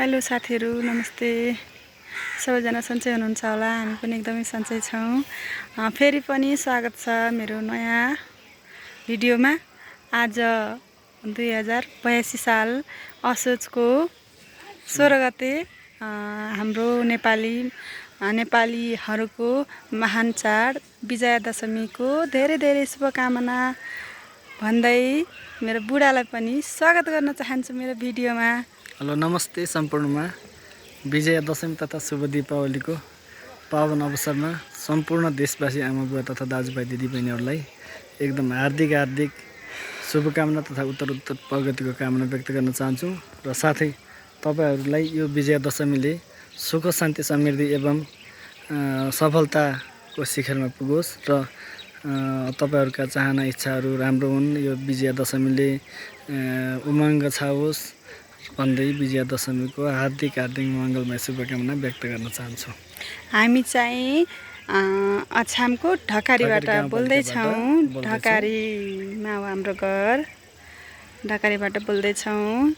Hello साथीहरु, नमस्ते। सबैजना सन्चै हुनुहुन्छ होला? हामी पनि एकदमै सन्चै छौं। फेरि पनि स्वागत छ मेरो नयाँ भिडियोमा। आज 2082 साल असोजको 16 गते हाम्रो नेपालीहरूको महान चाड विजया दशमीको धेरै शुभकामना भन्दै मेरो बुढालाई पनि स्वागत गर्न चाहन्छु मेरो भिडियोमा। हेलो नमस्ते सम्पूर्णमा। विजया दशमी तथा शुभ दीपावलीको पावन अवसरमा सम्पूर्ण देशवासी आमा बुवा तथा दाजुभाइ दिदीबहिनीहरूलाई एकदम हार्दिक शुभकामना तथा उत्तरोत्तर प्रगतिको कामना व्यक्त गर्न चाहन्छु र साथै तपाईहरूलाई यो विजया दशमीले सुख शान्ति समृद्धि एवं सफलताको शिखरमा पुगोस् र तपाईहरूका चाहना इच्छाहरू राम्रो हुन्। यो विजया दशमीले उमङ्ग छाओस् भन्दै विजया दशमीको हार्दिक मङ्गलमय शुभकामना व्यक्त गर्न चाहन्छु। हामी चाहिँ अछामको ढकारीबाट बोल्दैछौँ। ढकारीमा हो हाम्रो घर। ढकारीबाट बोल्दैछौँ।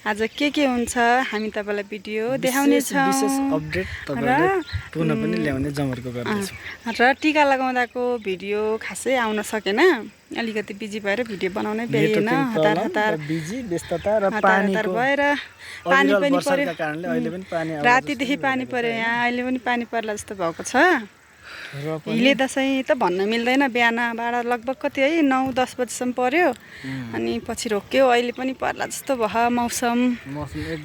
आज के हुन्छ हामी तपाईलाई भिडियो देखाउने छौँ। विशेष अपडेट तपाईहरुले पुनः पनि ल्याउने जमर्को गर्दैछौँ। र टिका लगाउँदाको भिडियो खासै आउन सकेन। अलिकति बिजी भएर भिडियो बनाउनै भ्याइएन। हतार बिजी व्यस्तता र पानीको भएर पानी पनि पर्यो कारणले अहिले पनि पानी रातिदेखि पानी पर्यो। यहाँ अहिले पनि पानी पर्ला जस्तो भएको छ। हिले दशैं त भन्न मिल्दैन। बिहानबाट लगभग कति है 9-10 बजीसम्म पर्यो अनि पछि रोक्यो। अहिले पनि पर्ला जस्तो भयो मौसम।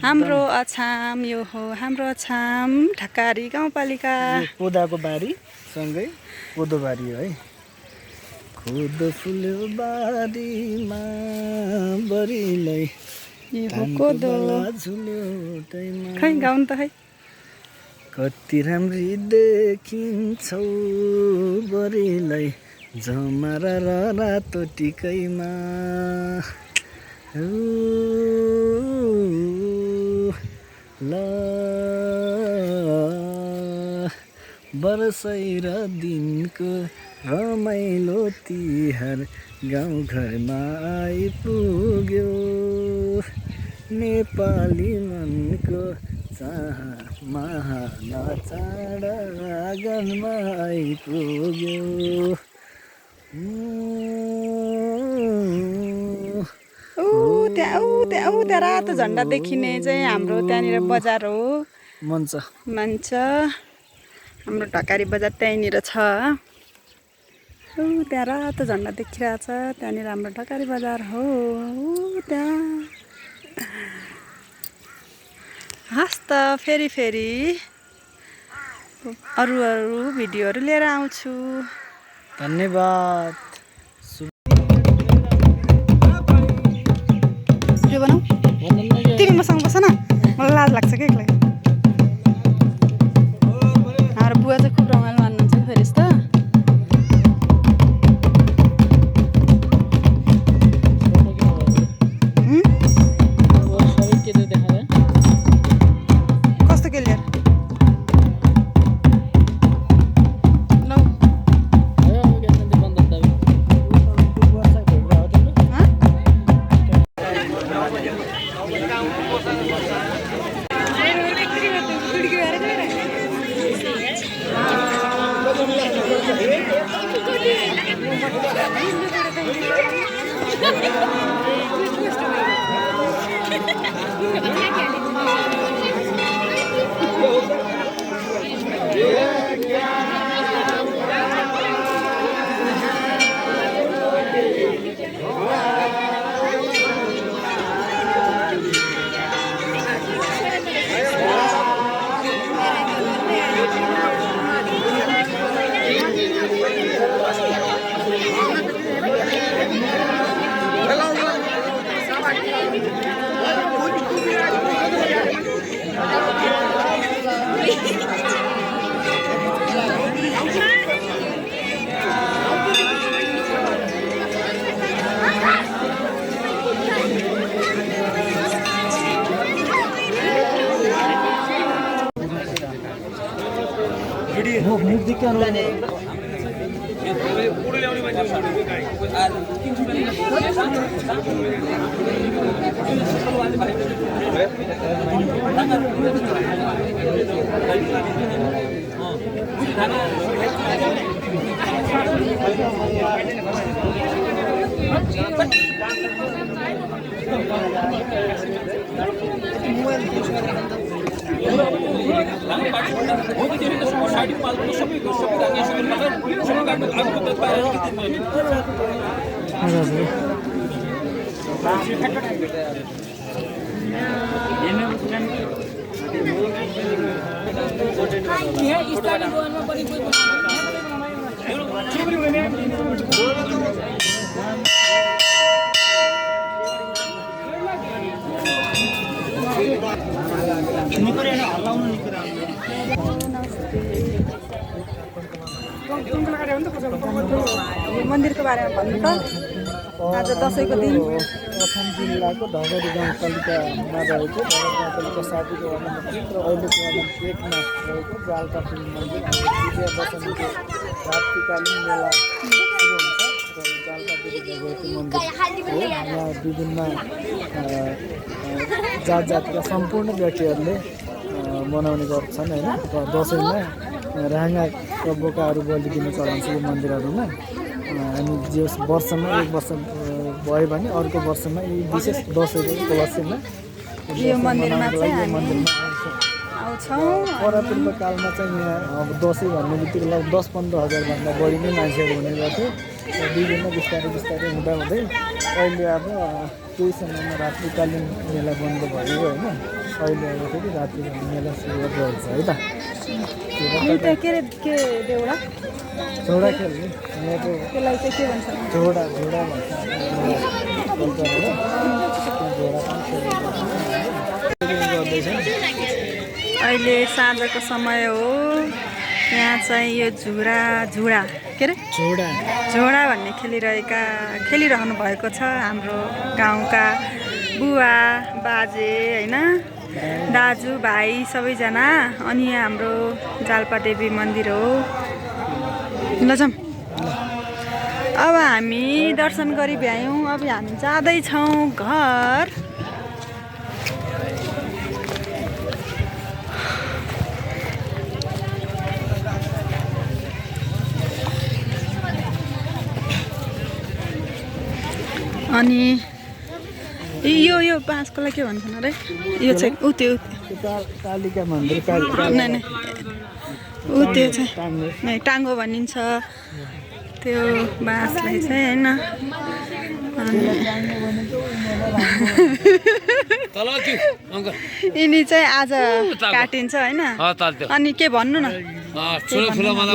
हाम्रो अछाम यो हो हाम्रो अछाम ढकारी गाउँपालिका। कोदाको बारी सँगै कोदो बारी है। कोदो फुल्यो बारीमा बरीलाई कोदो खै गाउनु त खै। कति राम्री देखिन्छौ बरीलाई झमरा र रातो टिकैमा। ल वर्षै र दिनको रमाइलो तिहार गाउँघरमा आइपुग्यो। नेपाली मनको महान चाड आँगनमा आइपुग्यो। त्यहाँ रातो झन्डा देखिने चाहिँ हाम्रो त्यहाँनिर बजार हो। मञ्च हाम्रो ढकारी बजार त्यहीँनिर छ। त्यहाँ रातो झन्डा देखिरहेछ। त्यहाँनिर हाम्रो ढकारी बजार हो। त्यहाँ हस्त फेरि अरू भिडियोहरू लिएर आउँछु। धन्यवाद। के बनाऊ? तिमी मसँग बस न, मलाई लाज लाग्छ कि एक्लै। हाम्रो बुवा चाहिँ खुब रमाइलो मान्नुहुन्छ फेरि यस्तो। कस्तो के लिएर मन्दिरको बारेमा भन्नु त आज दसैँको दिन अछाम जिल्लाको धगरी गाउँपालिकामा रहेको धगरी गाउँपालिका 7 को वार्ड नम्बर 3 र अहिलेको वार्ड नम्बर 1 मा रहेको जालपाटी मन्दिर विजया दशमीको रात्रिकालीन मेला सुरु हुन्छ र जालपाटी भगवती मन्दिर हो। यहाँ विभिन्न जात जातिका सम्पूर्ण व्यक्तिहरूले मनाउने गर्छन् होइन। दसैँमा राँगाका बोकाहरू बलि दिने चलन छ यो मन्दिरहरूमा। अनि जो वर्षमा एक वर्ष भयो भने अर्को वर्षमा यी विशेष दसैँको उपलक्ष्यमा यो मन्दिरमा चाहिँ हामी मन्दिरमा आउँछौँ। परापूर्व कालमा चाहिँ यहाँ अब दसैँ भन्ने बित्तिकै लगभग 10-15 हजारभन्दा बढी नै मान्छेहरू हुने गर्थ्यो र विभिन्न बिस्तारै बिस्तारै हुँदा हुँदै अहिले अब केही समयमा रात्रिकालीन मेला बन्द भयो होइन। अहिले अब फेरि रात्रिकालीन मेला सुरु भएको छ है त। अनि त्यो के अरे के देउडा झोडा खेल्ने यहाँको त्यसलाई चाहिँ के भन्छ झोडा झोडा भन्छ अहिले साँझको समय हो। यहाँ चाहिँ यो झुडा के अरे झोडा भन्ने खेलिरहनु भएको छ हाम्रो गाउँका बुवा बाजे होइन, दाजु भाइ सबैजना। अनि यहाँ हाम्रो जालपादेवी मन्दिर हो। ल जाऊँ। अब हामी दर्शन गरी भ्यायौँ। अब हामी जाँदैछौँ घर। अनि यो बाँसकोलाई के भन्छन् अरे? यो चाहिँ ऊ त्यो कालिका मन्दिर नै ऊ त्यो चाहिँ टाङ्गो भनिन्छ त्यो बाँसलाई चाहिँ होइन। यिनी चाहिँ आज काटिन्छ होइन। अनि के भन्नु न?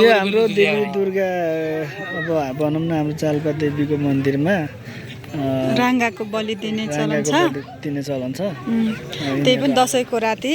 यो हाम्रो देवी दुर्गा अब भनौँ न हाम्रो जालपादेवीको मन्दिरमा राँगाको बलि दिने चलन छ। त्यही पनि दसैँको राति।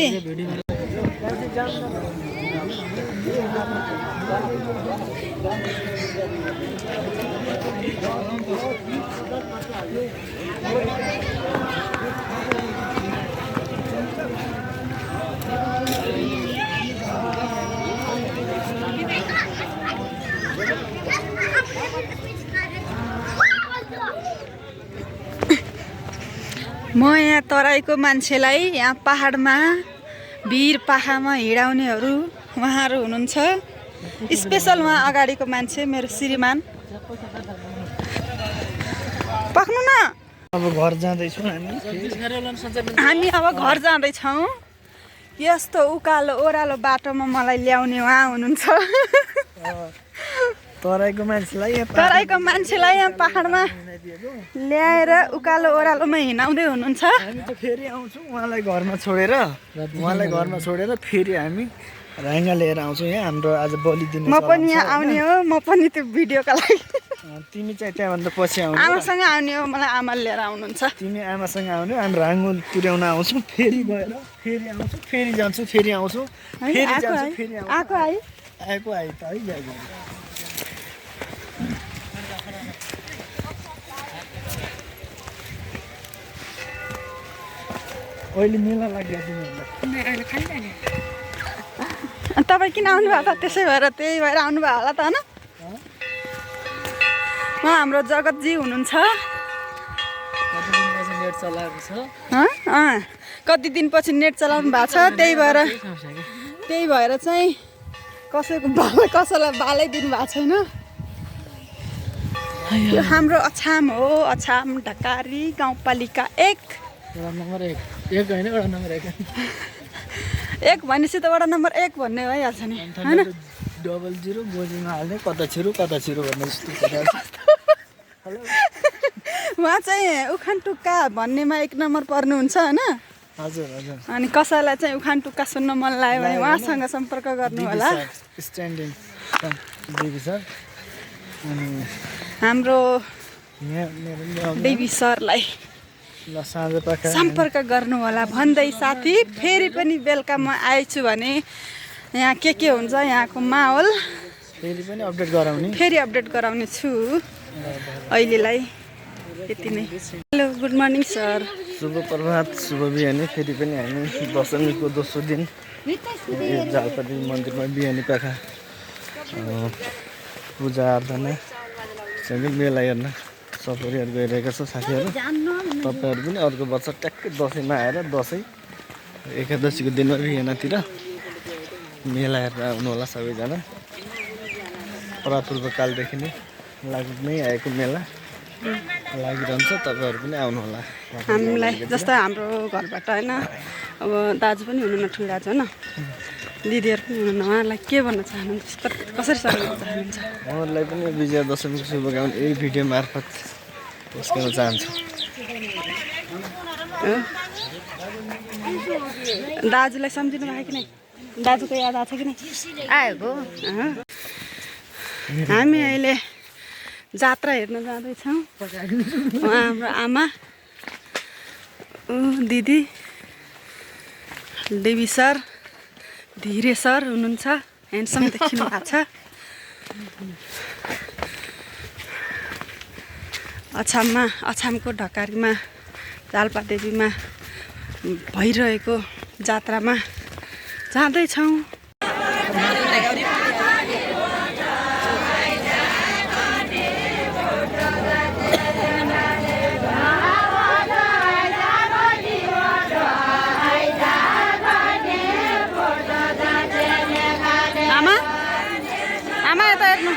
म यहाँ तराईको मान्छेलाई यहाँ पहाडमा भिर पाखामा हिँडाउनेहरू उहाँहरू हुनुहुन्छ। स्पेसल उहाँ अगाडिको मान्छे मेरो श्रीमान। पक्नु न। अब घर जाँदैछौँ हामी अब घर जाँदैछौँ। यस्तो उकालो ओह्रालो बाटोमा मलाई ल्याउने उहाँ हुनुहुन्छ। तराईको मान्छेलाई यहाँ पहाडमा ल्याएर उकालो ओह्रालोमा हिँडाउँदै हुनुहुन्छ। हामी त फेरि आउँछौँ उहाँलाई घरमा छोडेर फेरि हामी राँगा लिएर आउँछौँ। यहाँ हाम्रो आज बलि दिने म पनि यहाँ आउने हो। म पनि त्यो भिडियोका लागि। तिमी चाहिँ त्यहाँभन्दा पछि आउनु। आमासँग आउने हो। मलाई आमाले लिएर आउनुहुन्छ। तिमी आमासँग आउने हामी राङ्गो तुर्याउन आउँछौँ। फेरि गएर फेरि आउँछौँ, फेरि जान्छौँ, फेरि आउँछौँ, फेरि जान्छौँ, फेरि आएको आइ त है। अहिले मेला लाग्यो तिमीहरूलाई। तपाईँ किन आउनु भएको त? त्यसै भएर त्यही भएर आउनुभयो होला त होइन। उहाँ हाम्रो जगतजी हुनुहुन्छ। कति दिनपछि नेट चलाउनु भएको छ, त्यही भएर चाहिँ कसैलाई बालै दिनु भएको छैन। यो हाम्रो अछाम हो, अछाम ढकारी गाउँपालिका 1। वडा नम्बर 1 होइन, वडा नम्बर 1 1 भनेपछि त वडा नम्बर 1 भन्ने भइहाल्छ नि होइन। 00 गोजीमा हाल्ने कता छिरो भन्ने जस्तो उहाँ चाहिँ उखान टुक्का भन्नेमा 1 नम्बर पर्नुहुन्छ होइन। हजुर हजुर। अनि कसैलाई चाहिँ उखान टुक्का सुन्न मन लाग्यो भने उहाँसँग सम्पर्क गर्नु होला। स्ट्यान्डिङ देवी सर अनि हाम्रो मेरो देवी सरलाई ल साँझपख सम्पर्क गर्नु होला भन्दै साथी फेरि पनि बेलुका म आएछु भने यहाँ के हुन्छ यहाँको माहौल फेरि अपडेट गराउने छु। अहिलेलाई यति नै। Hello good morning sir. शुभ प्रभात, शुभ बिहानी। फेरि पनि हामी दशमीको दोस्रो दिन जालपटी मन्दिरमा बिहानी पाखा पूजा आराधना सँगै मेला हेर्न सपरिवार गइरहेका छ साथीहरू। तपाईँहरू पनि अर्को वर्ष ट्याक्कै दसैँमा आएर दसैँ एकादशीको दिनमा बिहानतिर मेला हेरेर आउनु होला सबैजना। परापूर्वकालदेखि नै लाग्दै आएको मेला लागिरहन्छ, तपाईँहरू पनि आउनु होला। हामीलाई जस्तो हाम्रो घरबाट होइन अब दाजु पनि हुनुहुन्न ठुलो दाजु होइन, दिदीहरू पनि हुनुहुन्न, उहाँलाई के भन्न चाहनुहुन्छ, कसरी सघाउन चाहनुहुन्छ? उहाँहरूलाई पनि विजया दशमीको शुभकामना यही भिडियो मार्फत पस्कन चाहन्छु। दाजुलाई सम्झिनु भयो कि नै? दाजुको याद आएको छ कि नै? आएको हामी अहिले जात्रा हेर्न जाँदैछौँ। उहाँ हाम्रो आमा, दिदी, देवी सर, धीरे सर हुनुहुन्छ, ह्यान्डसम देखिनु भएको छ। अछामको ढकारीमा जालपादेवीमा भइरहेको जात्रामा जाँदैछौँ। आमा यता हेर्नु।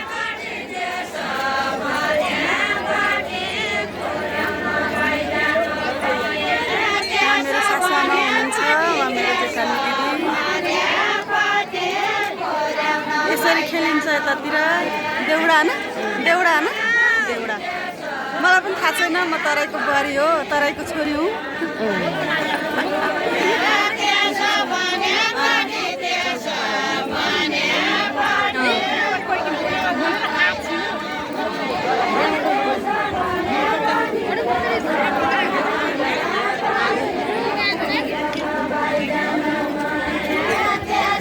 मेरो सासुआमा हुनुहुन्छ, उहाँ मेरो जेठानी दिदी। यसरी खेलिन्छ यतातिर देउडा। मलाई पनि थाहा छैन, म तराईको बुहारी हो, तराईको छोरी हुँ।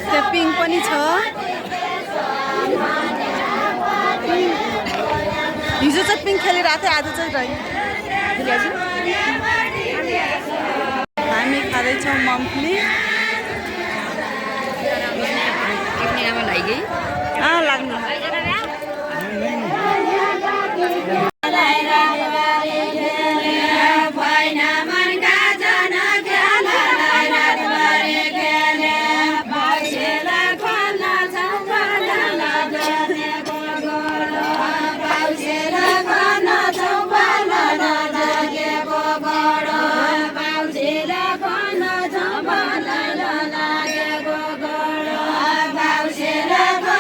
त्यो पिङ पनि छ। हिजो चाहिँ पिङ खेलिरहेको थियो, आज चाहिँ रह्यो। हामी खाँदैछौँ मम्फली। लाग्नु Bye.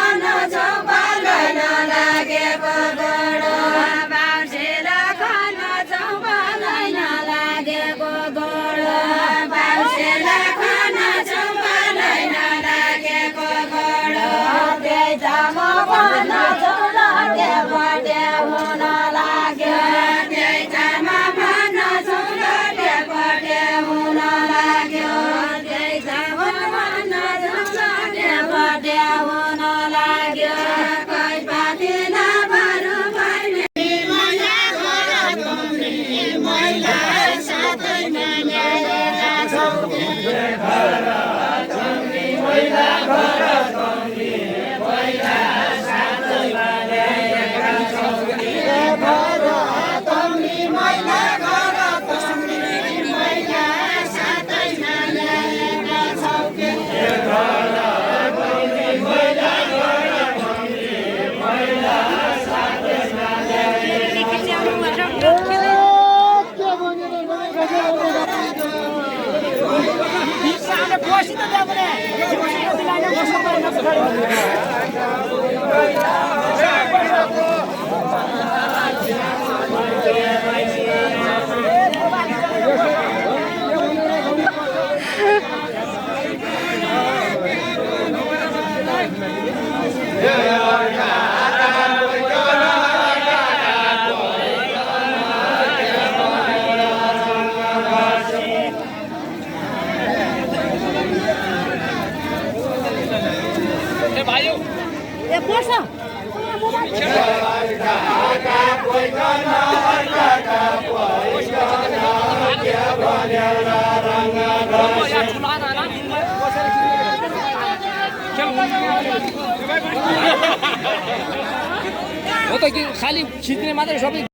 हो त कि खाली खिच्ने मात्रै सबै